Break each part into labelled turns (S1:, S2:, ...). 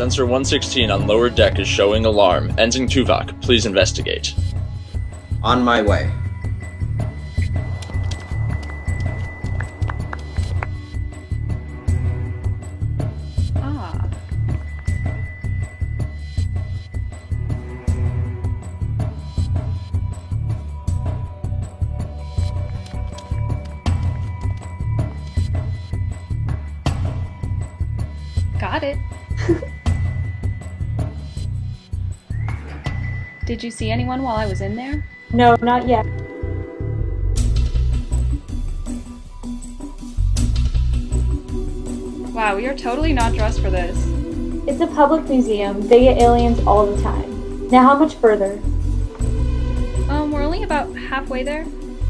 S1: Sensor 116 on lower deck is showing alarm. Ensign Tuvok, please investigate.
S2: On my way.
S3: Got it. Did you see anyone while I was in there?
S4: No, not yet.
S3: Wow, we are totally not dressed for this.
S4: It's a public museum. They get aliens all the time. Now how much further?
S3: We're only about halfway there.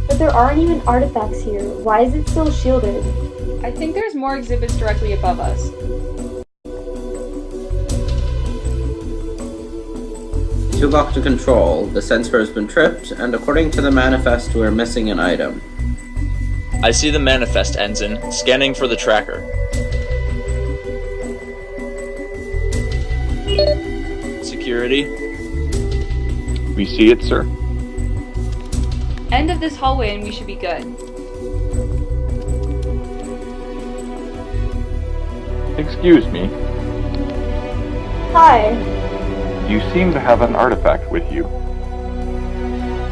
S4: But there aren't even artifacts here. Why is it still shielded?
S3: I think there's more exhibits directly above us.
S2: Tuvok to control. The sensor has been tripped, and according to the manifest, we're missing an item.
S1: I see the manifest, Ensign. Scanning for the tracker. Security.
S5: We see it, sir.
S3: End of this hallway and we should be good.
S5: Excuse me.
S4: Hi.
S5: You seem to have an artifact with you.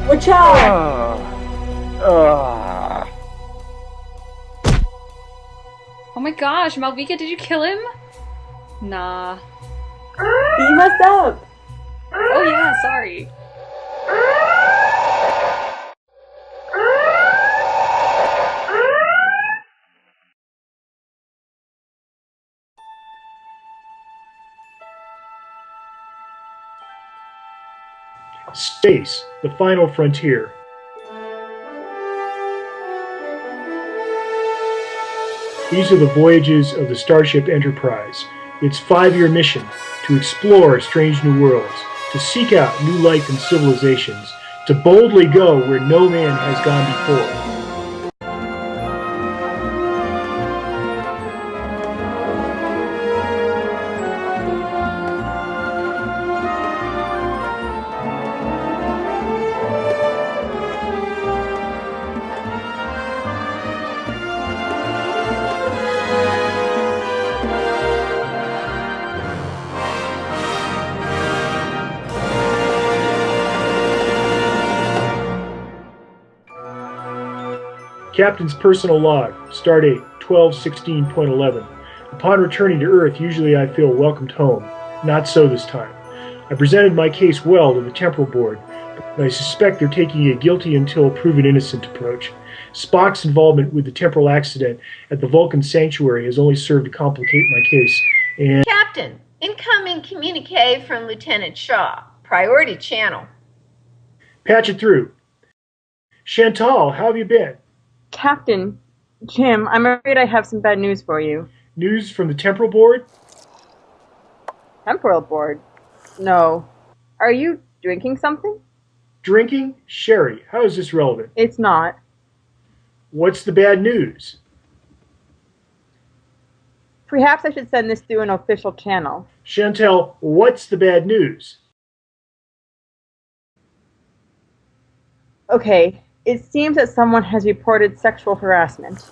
S4: Watch out!
S3: Oh my gosh, Malvika, did you kill him? Nah.
S4: Beam us up!
S3: Oh yeah, sorry.
S6: Space, the final frontier. These are the voyages of the Starship Enterprise. Its 5-year mission to explore strange new worlds, to seek out new life and civilizations, to boldly go where no man has gone before. Captain's personal log, stardate 12/16.11. Upon returning to Earth, usually I feel welcomed home. Not so this time. I presented my case well to the Temporal Board, but I suspect they're taking a guilty until proven innocent approach. Spock's involvement with the temporal accident at the Vulcan Sanctuary has only served to complicate my case, and...
S7: Captain, incoming communique from Lieutenant Shaw. Priority channel.
S6: Patch it through. Chantal, how have you been?
S8: Captain, Jim, I'm afraid I have some bad news for you.
S6: News from the Temporal Board?
S8: Temporal Board? No. Are you drinking something?
S6: Drinking? Sherry. How is this relevant?
S8: It's not.
S6: What's the bad news?
S8: Perhaps I should send this through an official channel.
S6: Chantal, what's the bad news?
S8: Okay. It seems that someone has reported sexual harassment.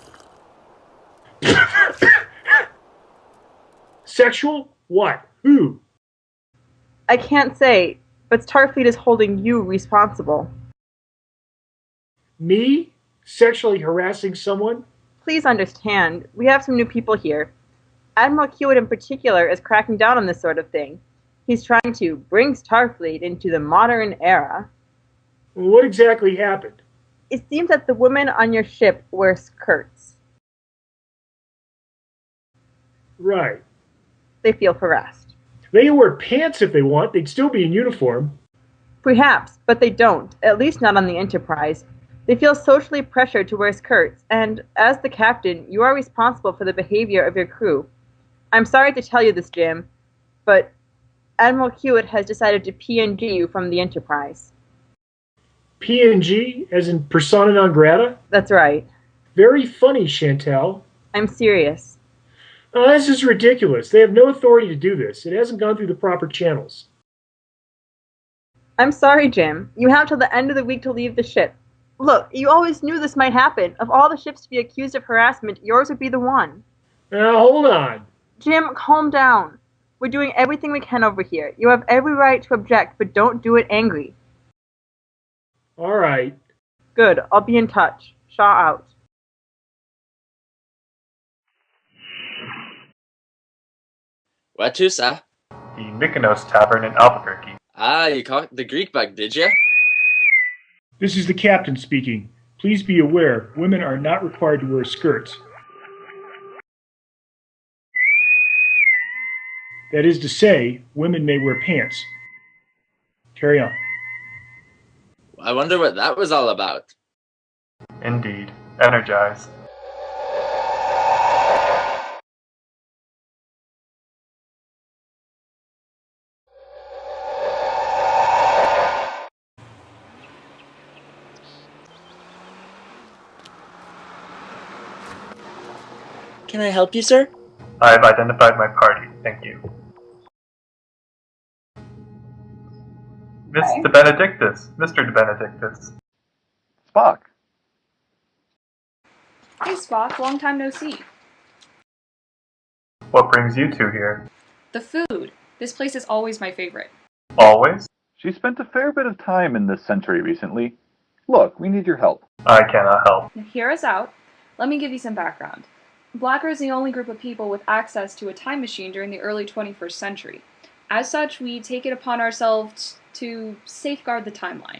S6: Sexual? What? Who?
S8: I can't say, but Starfleet is holding you responsible.
S6: Me? Sexually harassing someone?
S8: Please understand, we have some new people here. Admiral Kiewiet in particular is cracking down on this sort of thing. He's trying to bring Starfleet into the modern era.
S6: What exactly happened?
S8: It seems that the women on your ship wear skirts.
S6: Right.
S8: They feel harassed.
S6: They can wear pants if they want. They'd still be in uniform.
S8: Perhaps, but they don't, at least not on the Enterprise. They feel socially pressured to wear skirts, and as the captain, you are responsible for the behavior of your crew. I'm sorry to tell you this, Jim, but Admiral Kiewiet has decided to PNG you from the Enterprise.
S6: PNG, as in persona non grata?
S8: That's right.
S6: Very funny, Chantal.
S8: I'm serious.
S6: This is ridiculous. They have no authority to do this. It hasn't gone through the proper channels.
S8: I'm sorry, Jim. You have till the end of the week to leave the ship. Look, you always knew this might happen. Of all the ships to be accused of harassment, yours would be the one.
S6: Now, hold on.
S8: Jim, calm down. We're doing everything we can over here. You have every right to object, but don't do it angry.
S6: All right.
S8: Good. I'll be in touch. Shaw out.
S1: Where to, sir?
S9: The Mykonos Tavern in Albuquerque.
S1: Ah, you caught the Greek bug, did you?
S6: This is the captain speaking. Please be aware, women are not required to wear skirts. That is to say, women may wear pants. Carry on.
S1: I wonder what that was all about.
S9: Indeed. Energize.
S1: Can I help you, sir?
S9: I have identified my party. Thank you. Miss De Benedictus. Mr. De Benedictus.
S5: Spock.
S3: Hey Spock, long time no see.
S9: What brings you two here?
S3: The food. This place is always my favorite.
S9: Always?
S5: She spent a fair bit of time in this century recently. Look, we need your help.
S9: I cannot help.
S3: Hear us out. Let me give you some background. Blacker is the only group of people with access to a time machine during the early 21st century. As such, we take it upon ourselves to safeguard the timeline.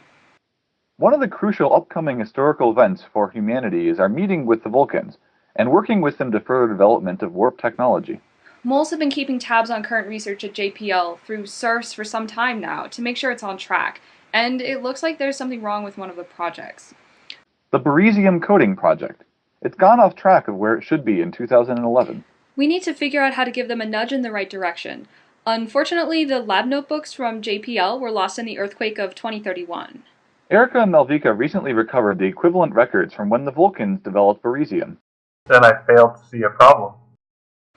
S5: One of the crucial upcoming historical events for humanity is our meeting with the Vulcans, and working with them to further development of warp technology.
S3: Moles have been keeping tabs on current research at JPL through SURFs for some time now to make sure it's on track, and it looks like there's something wrong with one of the projects.
S5: The Beresium Coding Project. It's gone off track of where it should be in 2011.
S3: We need to figure out how to give them a nudge in the right direction. Unfortunately, the lab notebooks from JPL were lost in the earthquake of 2031.
S5: Erica and Malvika recently recovered the equivalent records from when the Vulcans developed Beresium.
S9: Then I failed to see a problem.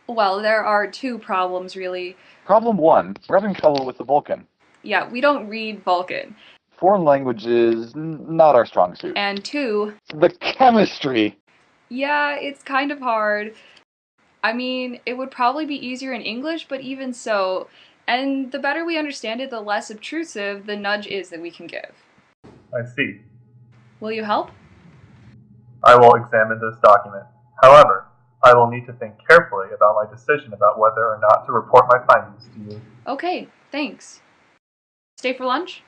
S3: Well, there are two problems, really.
S5: Problem 1, we're having trouble with the Vulcan.
S3: Yeah, we don't read Vulcan.
S5: Foreign language is not our strong suit.
S3: And 2,
S5: The chemistry!
S3: yeah, it's kind of hard. I mean, it would probably be easier in English, but even so, and the better we understand it, the less obtrusive the nudge is that we can give.
S9: I see.
S3: Will you help?
S9: I will examine this document. However, I will need to think carefully about my decision about whether or not to report my findings to you.
S3: Okay, thanks. Stay for lunch?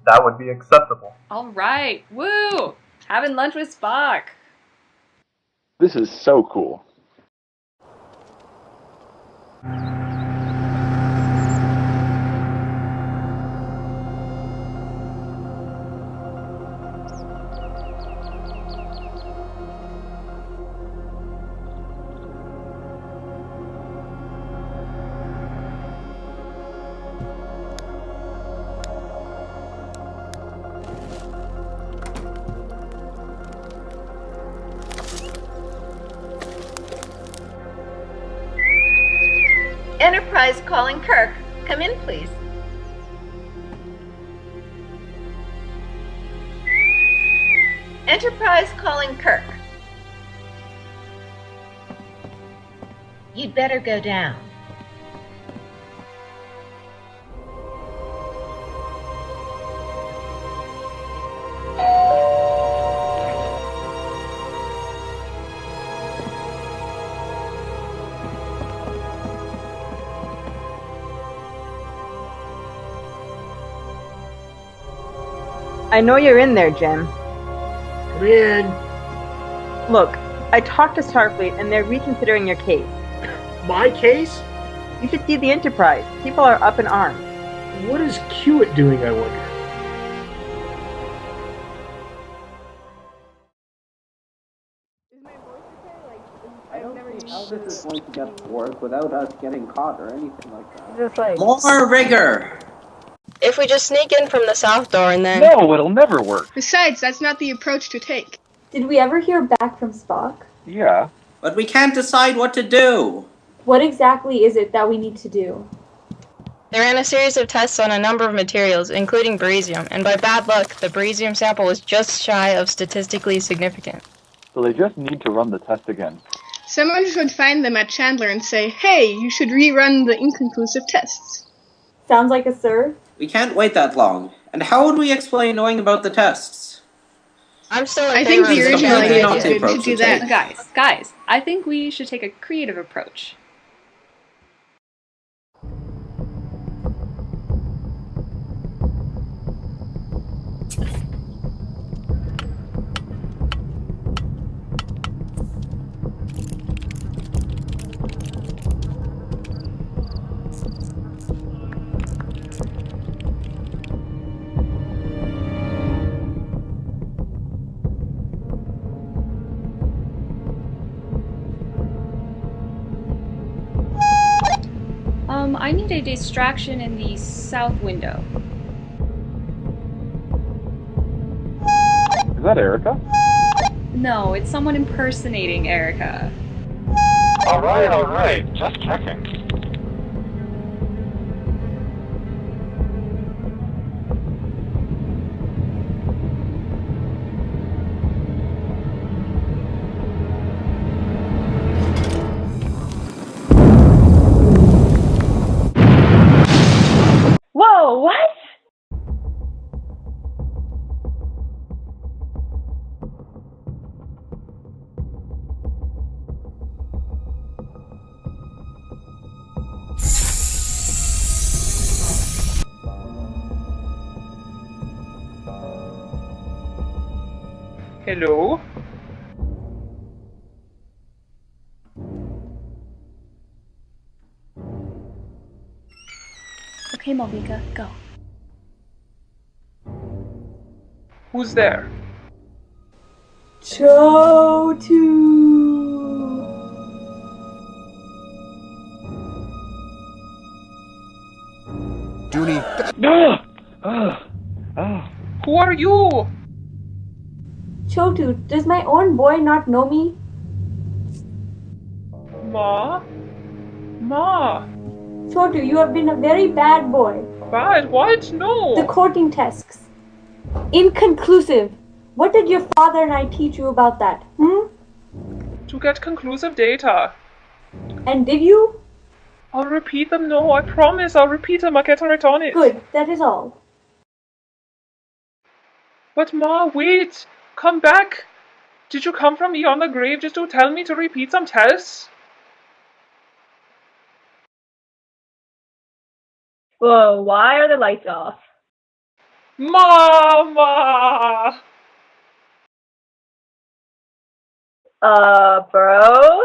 S9: That would be acceptable.
S3: All right, woo! Having lunch with Spock.
S5: This is so cool.
S7: Enterprise calling Kirk. Come in, please. Enterprise calling Kirk. You'd better go down.
S8: I know you're in there, Jim.
S6: Come in.
S8: Look, I talked to Starfleet and they're reconsidering your case.
S6: My case?
S8: You should see the Enterprise. People are up in arms.
S6: What is Kiewiet doing, I wonder?
S2: I don't see how this is going to get to work without us getting caught or anything like that.
S8: Just like...
S2: More rigor!
S10: If we just sneak in from the south door and then...
S5: No, it'll never work.
S10: Besides, that's not the approach to take.
S4: Did we ever hear back from Spock?
S5: Yeah.
S2: But we can't decide what to do!
S4: What exactly is it that we need to do?
S10: They ran a series of tests on a number of materials, including beryllium, and by bad luck, the beryllium sample was just shy of statistically significant.
S5: So they just need to run the test again.
S10: Someone should find them at Chandler and say, hey, you should rerun the inconclusive tests.
S4: Sounds like a sir.
S2: We can't wait that long. And how would we explain knowing about the tests?
S10: I'm still
S7: I think the original idea was good. We should do that.
S3: Guys, I think we should take a creative approach. I need a distraction in the south window.
S5: Is that Erica?
S3: No, it's someone impersonating Erica.
S5: Alright, just checking.
S4: Whoa, what?
S11: Hello?
S3: Okay, Malvika, go.
S11: Who's there?
S4: Chotu.
S12: Dooney.
S11: Who are you?
S4: Chotu, does my own boy not know me?
S11: Ma? Ma?
S4: Chotu, you have been a very bad boy.
S11: Bad? What? No.
S4: The courting tests. Inconclusive. What did your father and I teach you about that?
S11: To get conclusive data.
S4: And did you?
S11: I'll repeat them. No, I promise. I'll repeat them. I'll get right on it.
S4: Good, that is all.
S11: But Ma, wait. Come back. Did you come from beyond the grave just to tell me to repeat some tests?
S13: Whoa, why are the lights off?
S11: Mama!
S13: Bro?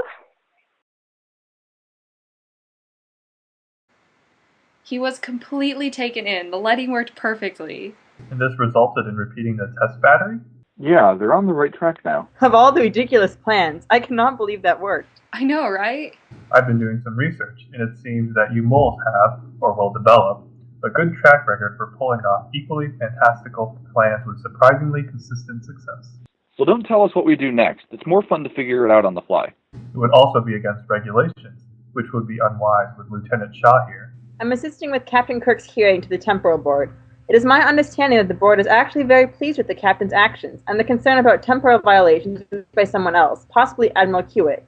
S3: He was completely taken in. The lighting worked perfectly.
S9: And this resulted in repeating the test battery?
S5: Yeah, they're on the right track now.
S8: Of all the ridiculous plans, I cannot believe that worked.
S3: I know, right?
S9: I've been doing some research, and it seems that you moles have, or will develop, a good track record for pulling off equally fantastical plans with surprisingly consistent success.
S5: So don't tell us what we do next. It's more fun to figure it out on the fly.
S9: It would also be against regulations, which would be unwise with Lieutenant Shaw here.
S8: I'm assisting with Captain Kirk's hearing to the Temporal Board. It is my understanding that the board is actually very pleased with the captain's actions, and the concern about temporal violations is by someone else, possibly Admiral Kiewiet.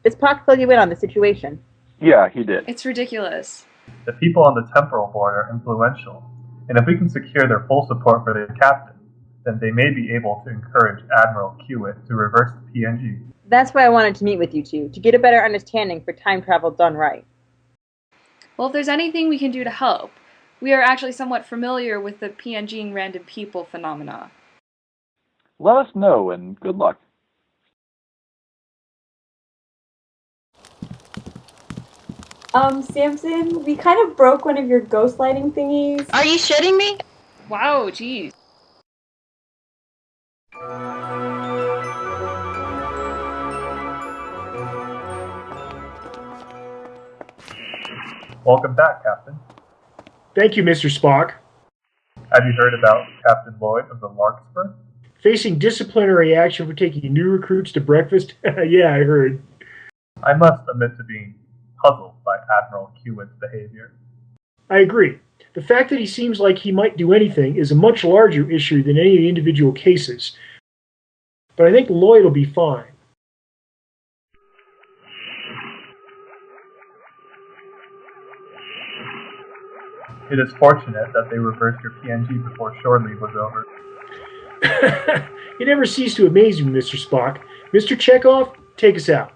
S8: Does Spock fill you in on the situation?
S5: Yeah, he did.
S3: It's ridiculous.
S9: The people on the Temporal Board are influential, and if we can secure their full support for the captain, then they may be able to encourage Admiral Kiewiet to reverse the PNG.
S8: That's why I wanted to meet with you two, to get a better understanding for time travel done right.
S3: Well, if there's anything we can do to help, we are actually somewhat familiar with the PNGing random people phenomena.
S5: Let us know, and good luck.
S4: Samson, we kind of broke one of your ghost lighting thingies.
S10: Are you shitting me?
S3: Wow, geez.
S9: Welcome back, Captain.
S6: Thank you, Mr. Spock.
S9: Have you heard about Captain Lloyd of the Larkspur?
S6: Facing disciplinary action for taking new recruits to breakfast? Yeah, I heard.
S9: I must admit to being puzzled by Admiral Kiewiet's behavior.
S6: I agree. The fact that he seems like he might do anything is a much larger issue than any of the individual cases. But I think Lloyd will be fine.
S9: It is fortunate that they reversed your PNG before shore leave was over.
S6: You never cease to amaze me, Mr. Spock. Mr. Chekhov, take us out.